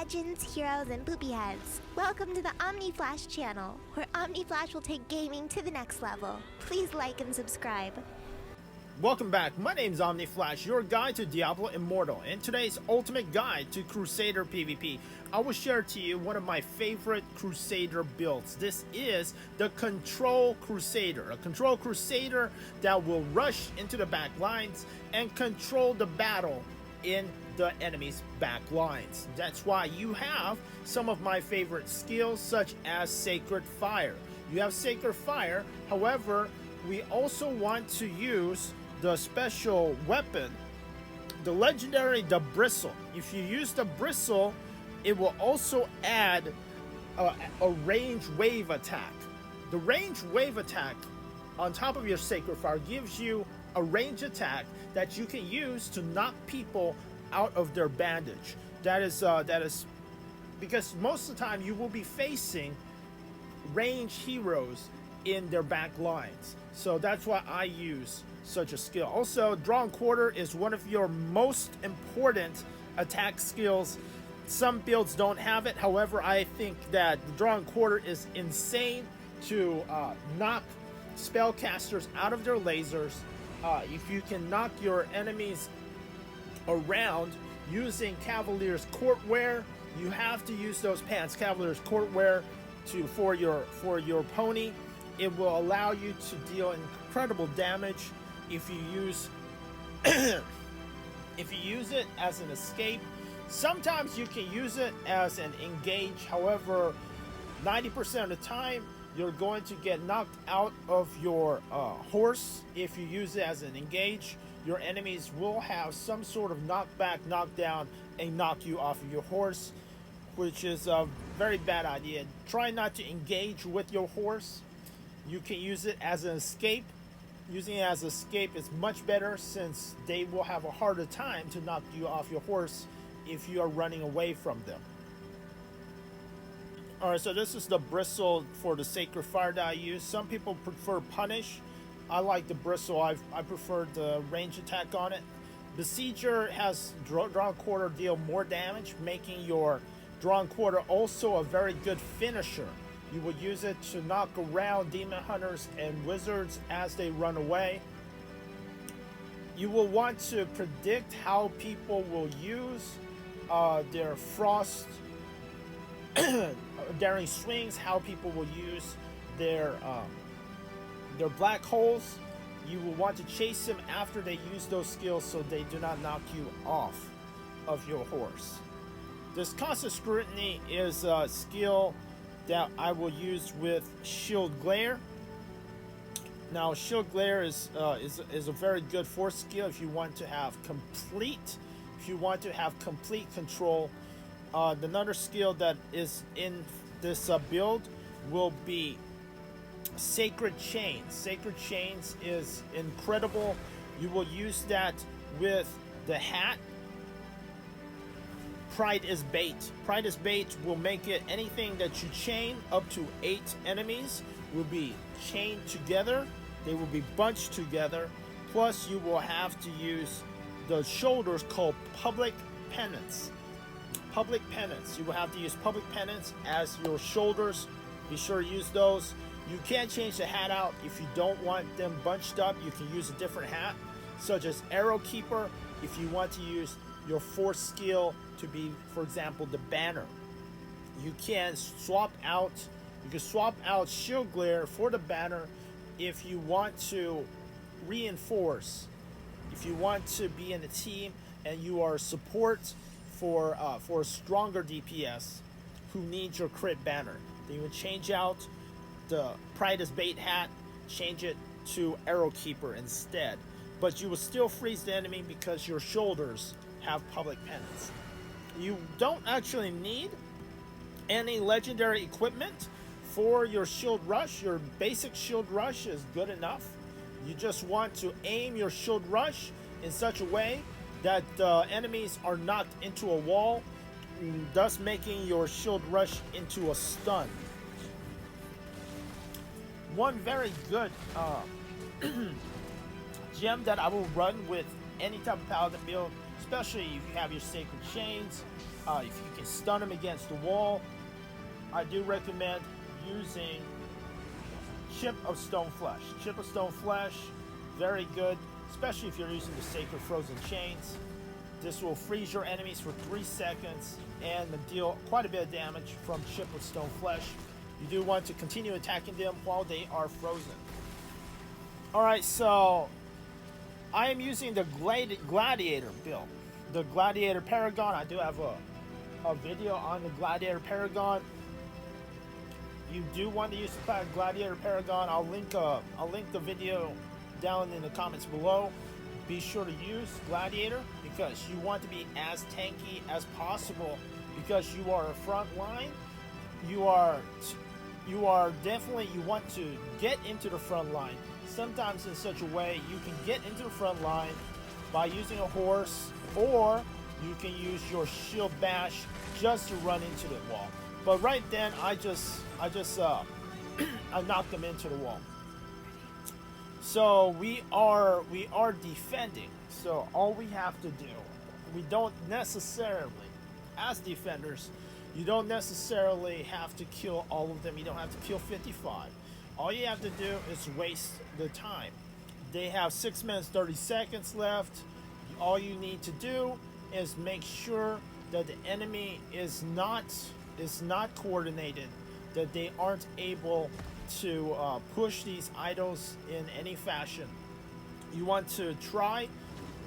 legends, heroes, and poopy heads. Welcome to the Omni Flash channel, where Omni Flash will take gaming to the next level. Please like and subscribe. Welcome back. My name is Omni Flash, your guide to Diablo Immortal. In today's ultimate guide to Crusader PvP, I will share to you one of my favorite Crusader builds. This is the Control Crusader, a Control Crusader that will rush into the back lines and control the battle in the enemy's back lines. That's why you have some of my favorite skills, such as Sacred Fire. You have Sacred Fire, however, we also want to use the special weapon, the legendary, the Bristle. If you use the Bristle, it will also add a range wave attack. The range wave attack on top of your Sacred Fire gives you a range attack that you can use to knock people out of their bandage. That is because most of the time you will be facing ranged heroes in their back lines. So that's why I use such a skill. Also, Drawn Quarter is one of your most important attack skills. Some builds don't have it. However, I think that the Drawn Quarter is insane to knock spellcasters out of their lasers. If you can knock your enemies around using Cavalier's Courtwear, you have to use those pants, Cavalier's Courtwear, for your pony. It will allow you to deal incredible damage if you use if you use it as an escape. Sometimes you can use it as an engage. However, 90% of the time you're going to get knocked out of your horse if you use it as an engage. Your enemies will have some sort of knockback, knockdown, and knock you off of your horse, which is a very bad idea. Try not to engage with your horse. You can use it as an escape. Using it as an escape is much better, since they will have a harder time to knock you off your horse if you are running away from them. Alright, so this is the Bristle for the Sacred Fire that I use. Some people prefer Punish. I like the Bristle. I prefer the range attack on it. Besieger has Drawn Quarter deal more damage, making your Drawn Quarter also a very good finisher. You will use it to knock around demon hunters and wizards as they run away. You will want to predict how people will use their frost daring swings, how people will use their black holes. You will want to chase them after they use those skills so they do not knock you off of your horse. This Constant Scrutiny is a skill that I will use with Shield Glare. Now, Shield Glare is a very good force skill if you want to have complete control. Another skill that is in this build will be Sacred Chains. Sacred Chains is incredible. You will use that with the hat. Pride is Bait. Pride is Bait will make it anything that you chain up to 8 enemies will be chained together. They will be bunched together. Plus, you will have to use the shoulders called Public Penance. Public Penance. You will have to use Public Penance as your shoulders. Be sure to use those. You can change the hat out if you don't want them bunched up. You can use a different hat, such as Arrow Keeper, if you want to use your force skill to be, for example, the banner. You can swap out Shield Glare for the banner if you want to reinforce, if you want to be in a team and you are support for a stronger DPS who needs your crit banner. Then you would change out the Pride is Bait hat, change it to Arrow Keeper instead. But you will still freeze the enemy because your shoulders have Public Penance. You don't actually need any legendary equipment for your Shield Rush. Your basic Shield Rush is good enough. You just want to aim your Shield Rush in such a way that enemies are knocked into a wall, thus making your Shield Rush into a stun. One very good gem that I will run with any type of paladin build, especially if you have your Sacred Chains, if you can stun them against the wall, I do recommend using Chip of Stone Flesh. Chip of Stone Flesh, very good, especially if you're using the Sacred Frozen Chains. This will freeze your enemies for 3 seconds and deal quite a bit of damage from Chip of Stone Flesh. You do want to continue attacking them while they are frozen. Alright, so I am using the Gladiator build. The Gladiator Paragon. I do have a video on the Gladiator Paragon. You do want to use the Gladiator Paragon. I'll link the video down in the comments below. Be sure to use Gladiator because you want to be as tanky as possible because you are a front line. You are definitely, you want to get into the front line. Sometimes in such a way you can get into the front line by using a horse, or you can use your shield bash just to run into the wall. But right then I knocked them into the wall. So we are defending. So all we have to do, we don't necessarily, as defenders, you don't necessarily have to kill all of them. You don't have to kill 55. All you have to do is waste the time. They have 6 minutes 30 seconds left. All you need to do is make sure that the enemy is not coordinated, that they aren't able to push these idols in any fashion. You want to try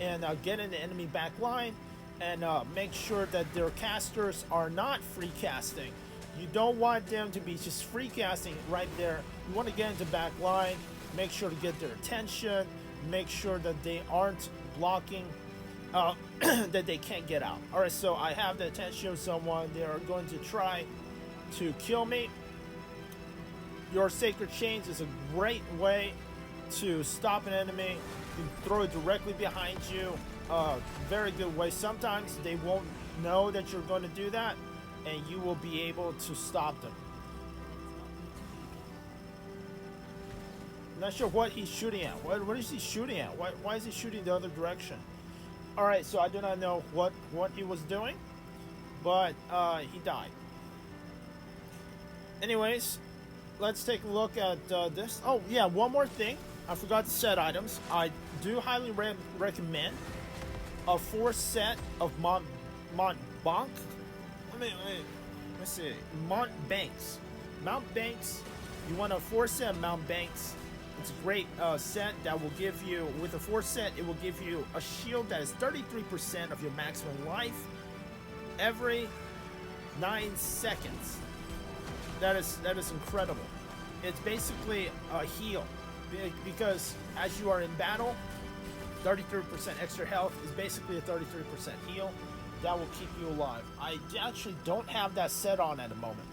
and get in the enemy back line and make sure that their casters are not free casting. You don't want them to be just free casting right there. You want to get into back line, make sure to get their attention, make sure that they aren't blocking, that they can't get out. Alright, so I have the attention of someone. They are going to try to kill me. Your Sacred Chains is a great way to stop an enemy. You can throw it directly behind you. Very good way. Sometimes they won't know that you're going to do that, and you will be able to stop them. I'm not sure what he's shooting at. What is he shooting at? Why is he shooting the other direction? Alright, so I do not know what he was doing, but he died. Anyways, let's take a look at this. Oh yeah, one more thing. I forgot to set items. I do highly recommend a 4 set of Mont Bank. Let's see. Mount Banks. You want a 4 set of Mount Banks. It's a great set that will give you, with a 4 set, it will give you a shield that is 33% of your maximum life every 9 seconds. That is incredible. It's basically a heal, because as you are in battle, 33% extra health is basically a 33% heal that will keep you alive. I actually don't have that set on at the moment.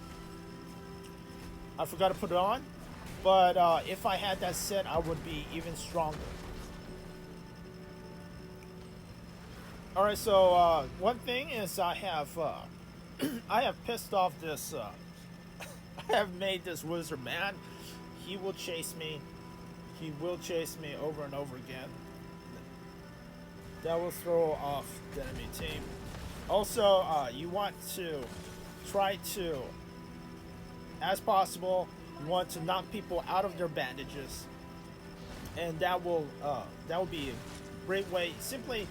I forgot to put it on, but if I had that set, I would be even stronger. Alright, so one thing is I have pissed off this I have made this wizard mad. He will chase me. He will chase me over and over again. That will throw off the enemy team. Also, you want to try to, as possible, you want to knock people out of their bandages, and that will be a great way. Simply,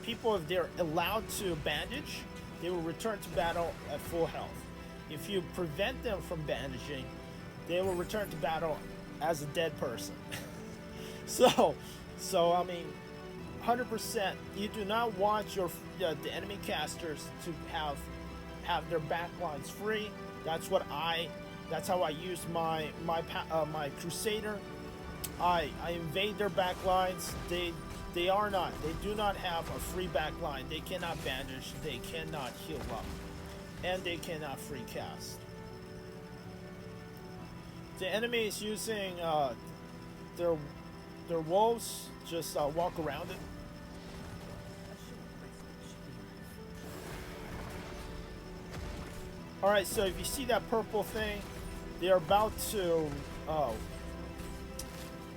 people, if they're allowed to bandage, they will return to battle at full health. If you prevent them from bandaging, they will return to battle as a dead person. so I mean, 100%. You do not want the enemy casters to have their backlines free. That's how I use my Crusader. I invade their backlines. They do not have a free backline. They cannot bandage. They cannot heal up. And they cannot free cast. The enemy is using their wolves. Just walk around it. Alright, so if you see that purple thing, they're about to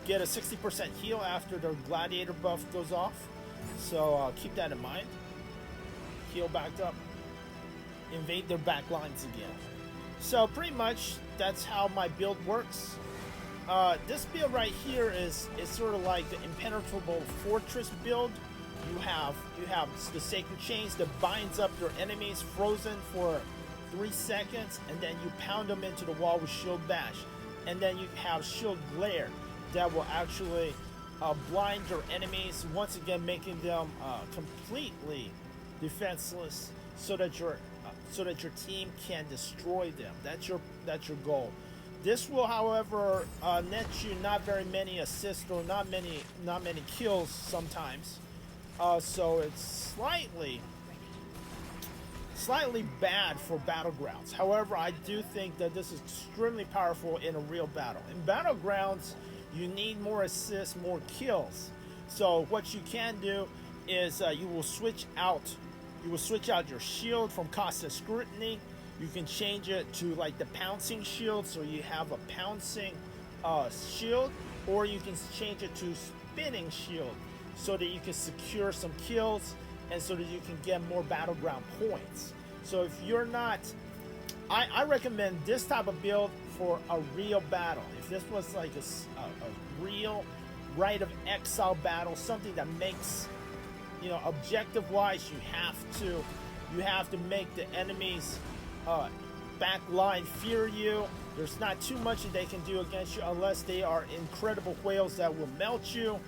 get a 60% heal after their gladiator buff goes off. So keep that in mind. Heal back up. invade their back lines again. So pretty much that's how my build works. This build right here is sort of like the impenetrable fortress build. You have the sacred chains that binds up your enemies frozen for 3 seconds, and then you pound them into the wall with shield bash. And then you have shield glare that will actually blind your enemies, once again making them completely defenseless, so that your team can destroy them. That's your goal. This will, however, net you not very many assists or not many kills sometimes. So it's slightly bad for Battlegrounds. However, I do think that this is extremely powerful in a real battle. In Battlegrounds, you need more assists, more kills. So what you can do is you will switch out your shield from constant scrutiny. You can change it to like the pouncing shield, so you have a pouncing shield, or you can change it to spinning shield, so that you can secure some kills and so that you can get more battleground points. So if you're not, I recommend this type of build for a real battle. If this was like a real Rite of Exile battle, something that makes, you know, objective wise, you have to make the enemies back line fear you. There's not too much that they can do against you unless they are incredible whales that will melt you.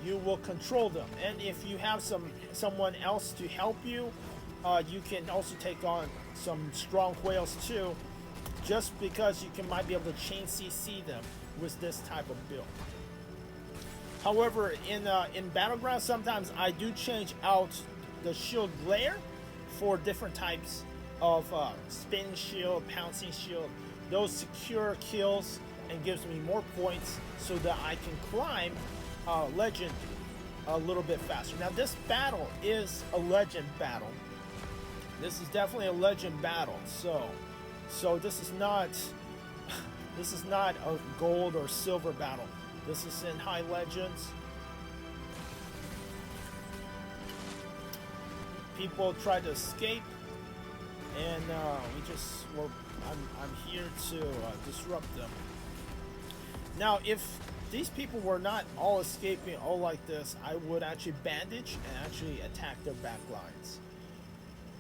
You will control them, and if you have someone else to help you, you can also take on some strong whales too, just because you might be able to chain CC them with this type of build. However, in Battlegrounds, sometimes I do change out the shield glare for different types of spinning shield, pouncing shield. Those secure kills and gives me more points so that I can climb legend a little bit faster. Now this battle is a legend battle. This is definitely a legend battle. So this is not a gold or silver battle. This is in high legends. People try to escape, and I'm here to disrupt them. Now, if these people were not all escaping all like this, I would actually bandage and actually attack their back lines.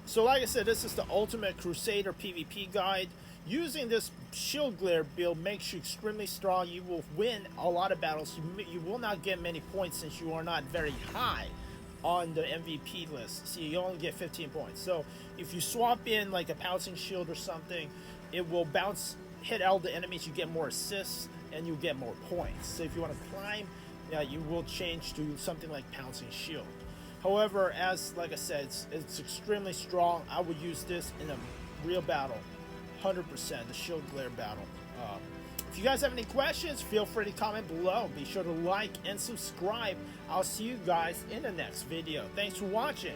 So like I said, this is the Ultimate Crusader PvP guide. Using this shield glare build makes you extremely strong. You will win a lot of battles. You will not get many points since you are not very high on the MVP list. See, you only get 15 points. So if you swap in like a pouncing shield or something, it will hit all the enemies. You get more assists and you get more points. So if you want to climb, you will change to something like pouncing shield. However, like I said, it's extremely strong. I would use this in a real battle, 100%, the shield glare battle. If you guys have any questions, feel free to comment below. Be sure to like and subscribe. I'll see you guys in the next video. Thanks for watching.